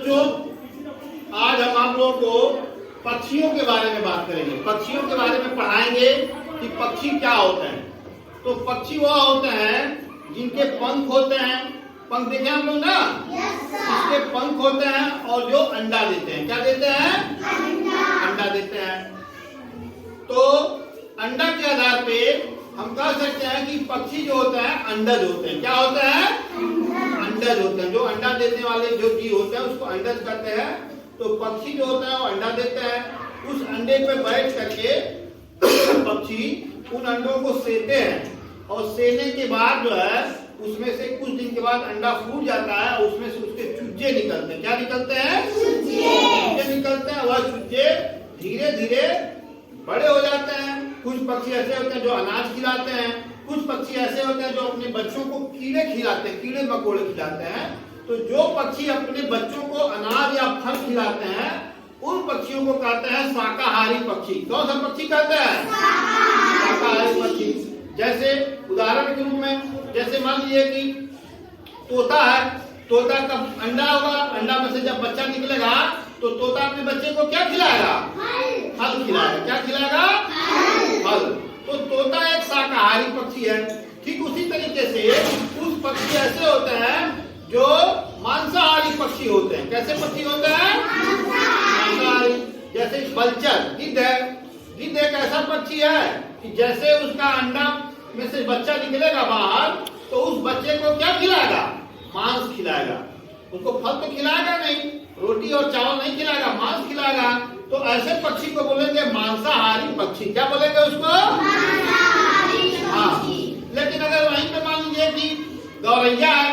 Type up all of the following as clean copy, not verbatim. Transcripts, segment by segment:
बच्चों, आज हम आप लोगों को पक्षियों के बारे में बात करेंगे। पक्षियों के बारे में पढ़ाएंगे कि पक्षी क्या होते हैं। तो पक्षी वह होते हैं जिनके पंख होते हैं। पंख देखे हम लोग ना, इसके पंख होते हैं और जो अंडा देते हैं। क्या देते हैं? अंडा देते हैं। तो अंडा के आधार पे हम कह सकते हैं कि पक्षी जो होते हैं अंडज होते हैं। क्या होते हैं? अंडज होते हैं। जो अंडा देने वाले जो जीव होते हैं उसको अंडज कहते हैं। तो पक्षी जो होता है वो अंडा देते हैं। उस अंडे पे बैठ करके पक्षी उन अंडों को सेते हैं और सेने के बाद जो है उसमें से कुछ दिन के बाद अंडा फूट जाता है और उसमें से उसके चूजे निकलते हैं। क्या निकलते हैं? चूजे निकलते हैं। वह चूजे धीरे धीरे बड़े हो जाते हैं। कुछ पक्षी ऐसे होते हैं जो अनाज खिलाते हैं, कुछ पक्षी ऐसे होते हैं जो अपने बच्चों को कीड़े खिलाते हैं, कीड़े मकोड़े खिलाते हैं। तो जो पक्षी अपने बच्चों को अनाज या फल खिलाते हैं उन पक्षियों को कहते हैं शाकाहारी पक्षी। कौन सा पक्षी कहते हैं? शाकाहारी पक्षी। जैसे उदाहरण के रूप में, जैसे मान लीजिए कि तोता है। तोता का अंडा होगा, अंडा में से जब बच्चा निकलेगा तो तोता अपने बच्चे को क्या खिलाएगा? फल खिलाएगा। क्या खिलाएगा? फल। तो तोता एक शाकाहारी पक्षी है। ठीक उसी तरीके से कुछ पक्षी ऐसे होते हैं जो मांसाहारी पक्षी होते हैं। कैसे पक्षी होते हैं? मांसाहारी। जैसे बलचर गिद्ध है। गिद्ध एक ऐसा पक्षी है कि जैसे उसका अंडा में से बच्चा निकलेगा बाहर तो उस बच्चे को क्या खिलाएगा? मांस खिलाएगा। उसको फल तो खिलाएगा नहीं, रोटी और चावल नहीं खिलाएगा, मांस खिलाएगा। तो ऐसे पक्षी को बोलेंगे मांसाहारी पक्षी। क्या बोलेंगे उसको? हाँ। लेकिन अगर वहीं पे मान लीजिए कि गौरैया है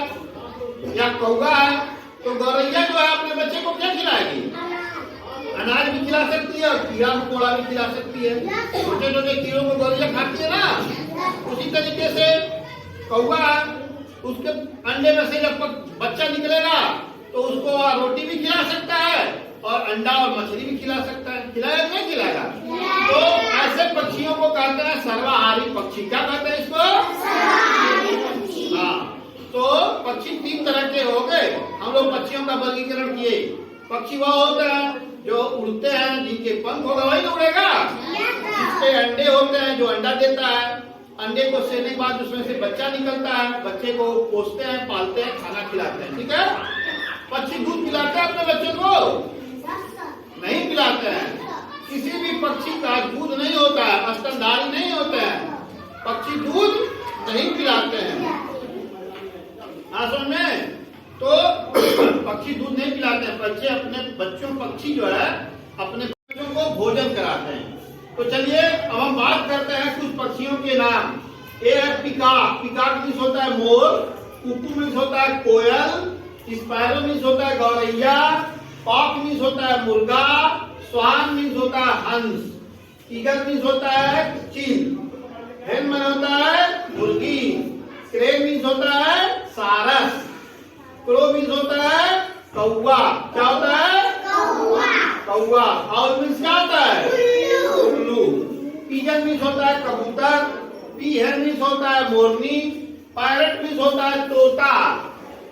या कौवा है तो गौरैया जो है अपने बच्चे को क्या खिलाएगी? अनाज भी खिला सकती है और कीड़ा मकोड़ा भी खिला सकती है। छोटे छोटे कीड़ों को गौरैया खाती है ना। उसी तरीके से कौवा उसके अंडे में से जब बच्चा निकलेगा तो उसको रोटी भी खिला सकता है और अंडा और मछली भी खिला सकता है। खिलाएगा नहीं खिलाएगा? तो ऐसे पक्षियों को कहते हैं सर्वाहारी पक्षी। क्या कहते हैं इसको? हाँ। तो पक्षी तीन तरह के हो गए। हम लोग पक्षियों का वर्गीकरण किए। पक्षी वह होते हैं जो उड़ते हैं, जिनके पंख होगा वही उड़ेगा। जिसके अंडे होते हैं, जो अंडा देता है। अंडे को सेने के बाद उसमें से बच्चा निकलता है। बच्चे को पोसते हैं, पालते हैं, खाना खिलाते हैं। ठीक है। पक्षी दूध पिलाते हैं अपने बच्चों को? नहीं पिलाते हैं। किसी भी पक्षी का दूध नहीं होता है, स्तनधारी नहीं होते हैं। पक्षी दूध नहीं पिलाते हैं। समझ में? तो पक्षी दूध नहीं पिलाते हैं। बच्चे अपने पक्षी जो है अपने बच्चों को भोजन कराते हैं। तो चलिए अब हम बात करते हैं कुछ पक्षियों के नाम। एक है पिकॉक। पिकॉक मीन्स होता है मोर। कुकू मीन्स होता है कोयल। स्पैरो मीन्स होता है गौरैया। कॉक मीन्स होता है मुर्गा। स्वान मीन्स होता है हंस। ईगल मीन्स होता है चिल। हेन में होता है मुर्गी। क्रेन मीन्स होता है सारस। क्रो मीन्स होता है कौवा। क्या होता है? कौवा। आउल मीन्स क्या होता है? उल्लू। पिजन मीन्स होता है कबूतर। पीहन मीन्स होता है मोरनी। पैरट मीन्स होता है तोता।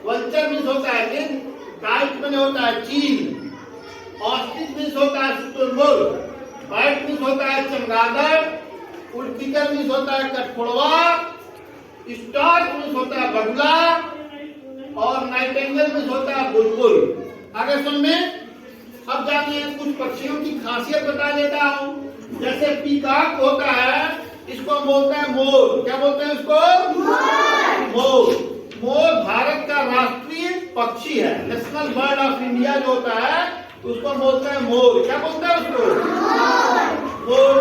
वल्चर मीन्स होता है गिद्ध। काइट में होता है चील। ऑस्ट्रिच मीन्स होता है शुतुरमुर्ग। बाइट मीन्स होता है चमगादड़। वुडपीकर मीन्स होता है कठफोड़वा। स्टार्क मीन्स होता है बगुला और नाइटिंगेल मीन्स होता है बुलबुल। आगे सुन में अब जानिए कुछ पक्षियों की खासियत बता देता हूँ। जैसे पीकॉक होता है, इसको बोलते हैं मोर। क्या बोलते हैं इसको? मोर। मोर भारत का राष्ट्रीय पक्षी है। नेशनल बर्ड ऑफ इंडिया जो होता है उसको बोलते हैं मोर। क्या बोलते हैं उसको? मोर।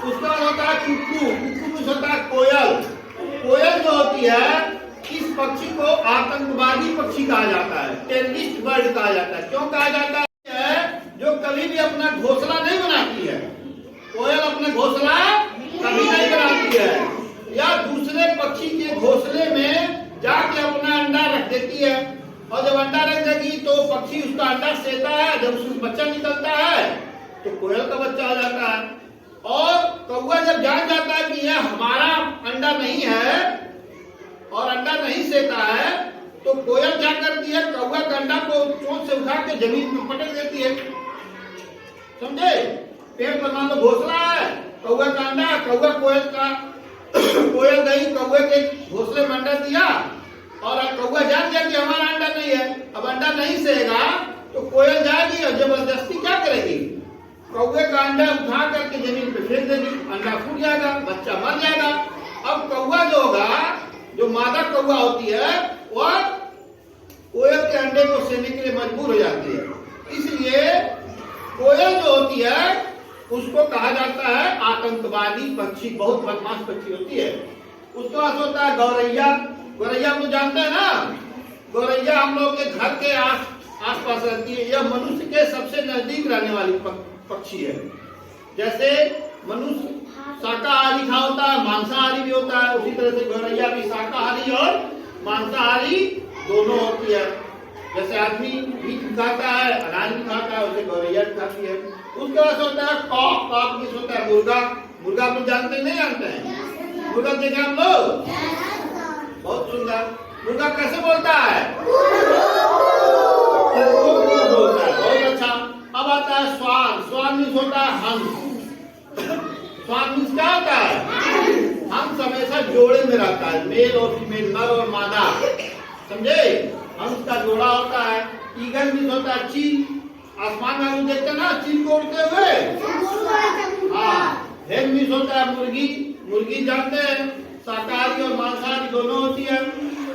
उसका होता है कुक्कू। कुक्कू मीन्स होता है कोयल। कोयल जो होती है इस पक्षी को आतंकवादी पक्षी कहा जाता है, टेररिस्ट बर्ड कहा जाता है। क्यों कहा जाता है? जो कभी भी अपना घोंसला नहीं बनाती है। कोयल अपने घोंसला कभी नहीं बनाती है या दूसरे पक्षी के घोंसले में जाके अपना अंडा रख देती है और जब अंडा रख देगी तो पक्षी उसका अंडा सेता है। जब उसमें बच्चा निकलता है तो कोयल का बच्चा हो जाता है। और कौवा जब जान जाता है कि यह हमारा अंडा नहीं है और अंडा नहीं सेता है तो कोयल क्या करती है, कौवा का अंडा को चोंच से उठा के जमीन में पटक देती है, समझे। पेड़ पर मान लो घोंसला है, कौवा का अंडा, कौवा कोयल का कोयल गई कौवे के घोंसले में अंडा दिया और कौवा जान गया कि हमारा अंडा नहीं है, अब अंडा नहीं सेगा तो कोयल जाएगी और जबरदस्ती क्या करेगी, कौवे का अंडा उठा करके जमीन पे फेंक देगी, अंडा फूट जाएगा, बच्चा मर जाएगा। अब कौवा जो होगा, जो मादा कौवा होती है, वह कोयल के अंडे को सेने के लिए मजबूर हो जाती है। इसलिए कोयल जो होती है उसको कहा जाता है आतंकवादी पक्षी, बहुत बदमाश पक्षी होती है। उसके बाद होता है गौरैया। गौरैया को जानते हैं ना, गौरैया हम लोग के घर के आस पास रहती है। यह मनुष्य के सबसे नजदीक रहने वाली पक्षी है। जैसे मनुष्य शाकाहारी खा होता है, मांसाहारी भी होता है, उसी तरह से गौरैया भी शाकाहारी और मांसाहारी दोनों होती है। जैसे आदमी मीट खाता है, अनाज भी खाता है, उसे गौरैया भी खाती है। उसके बाद होता है कॉक। कॉक किस होता है, मुर्गा। मुर्गा आप जानते नहीं जानते हैं, मुर्गा देखे हम लोग, बहुत सुंदर। मुर्गा कैसे बोलता है, बोलता है, बहुत अच्छा। अब आता है स्वान। स्वान मीन्स होता है हंस। स्वान मीन्स क्या होता है, हंस हमेशा जोड़े में रहता है, मेल और फीमेल, नर और मादा, समझे। हंस का जोड़ा होता है। ईगल मीन्स होता है चील। आसमान में हम देखते हैं ना चील को उड़ते हुए, हाँ। हेन मीन्स होता है मुर्गी। मुर्गी जानते हैं शाकाहारी और मांसाहारी दोनों होती है।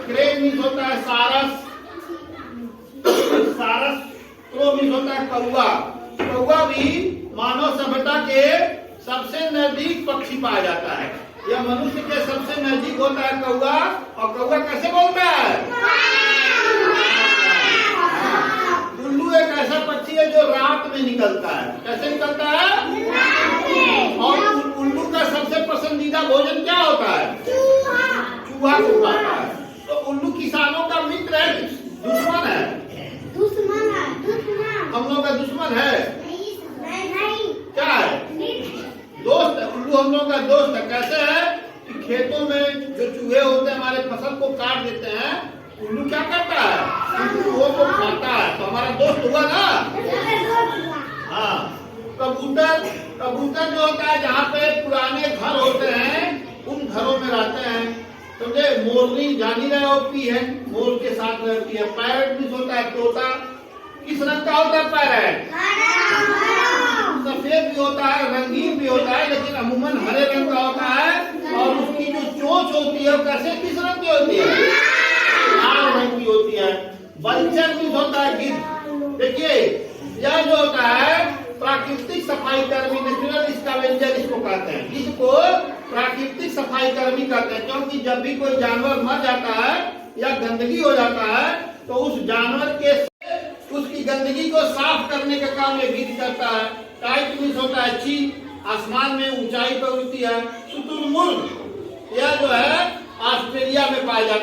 क्रेन मीन्स होता है सारस। सारस। क्रो मीन्स होता है कौवा। कौवा भी मानव सभ्यता के सबसे नजदीक पक्षी पाया जाता है। यह मनुष्य के सबसे नजदीक होता है कौवा। और कौवा कैसे बोलता है, उल्लू एक ऐसा पक्षी है जो रात में निकलता है। कैसे निकलता है, और उल्लू का सबसे पसंदीदा भोजन क्या होता है, चूहा को खाता है। तो उल्लू किसानों का मित्र है, दुश्मन है, दुश्मन है, हम लोग का दुश्मन है, क्या है, दोस्त है। उल्लू हम लोग का दोस्त है। कैसे है कि खेतों में जो चूहे होते हैं हमारे फसल को काट देते हैं, उल्लू क्या करता है, चूहों को खाता है। तो हमारा दोस्त हुआ ना, हाँ। कबूतर। कबूतर जो होता है जहाँ पे पुराने घर होते हैं उन घरों में रहते हैं, समझे। मोरनी जान ही रहे हो, पीहन मोर के साथ रहती है। पैरट भी होता है तोता। किस रंग का होता है पैरट, सफेद भी होता है, रंगीन भी होता है, लेकिन अमूमन हरे रंग का होता है। और उसकी जो चोंच होती है कैसे, किस रंग की होती है, लाल रंग की होती है। बल्चर भी होता है गिद्ध। देखिए यह जो होता है प्राकृतिक सफाई कर्मी, नेचुरल स्कैवेंजर इसको कहते हैं। इसको प्राकृतिक सफाई कर्मी कहते हैं, क्योंकि जब भी कोई जानवर मर जाता है या गंदगी हो जाता है तो उस जानवर के उसकी गंदगी को साफ करने का काम ये गिद्ध करता है। काइट मीन्स होता है चील, आसमान में ऊंचाई पर उड़ती है। शुतुरमुर्ग यह जो है ऑस्ट्रेलिया में पाया जाता है।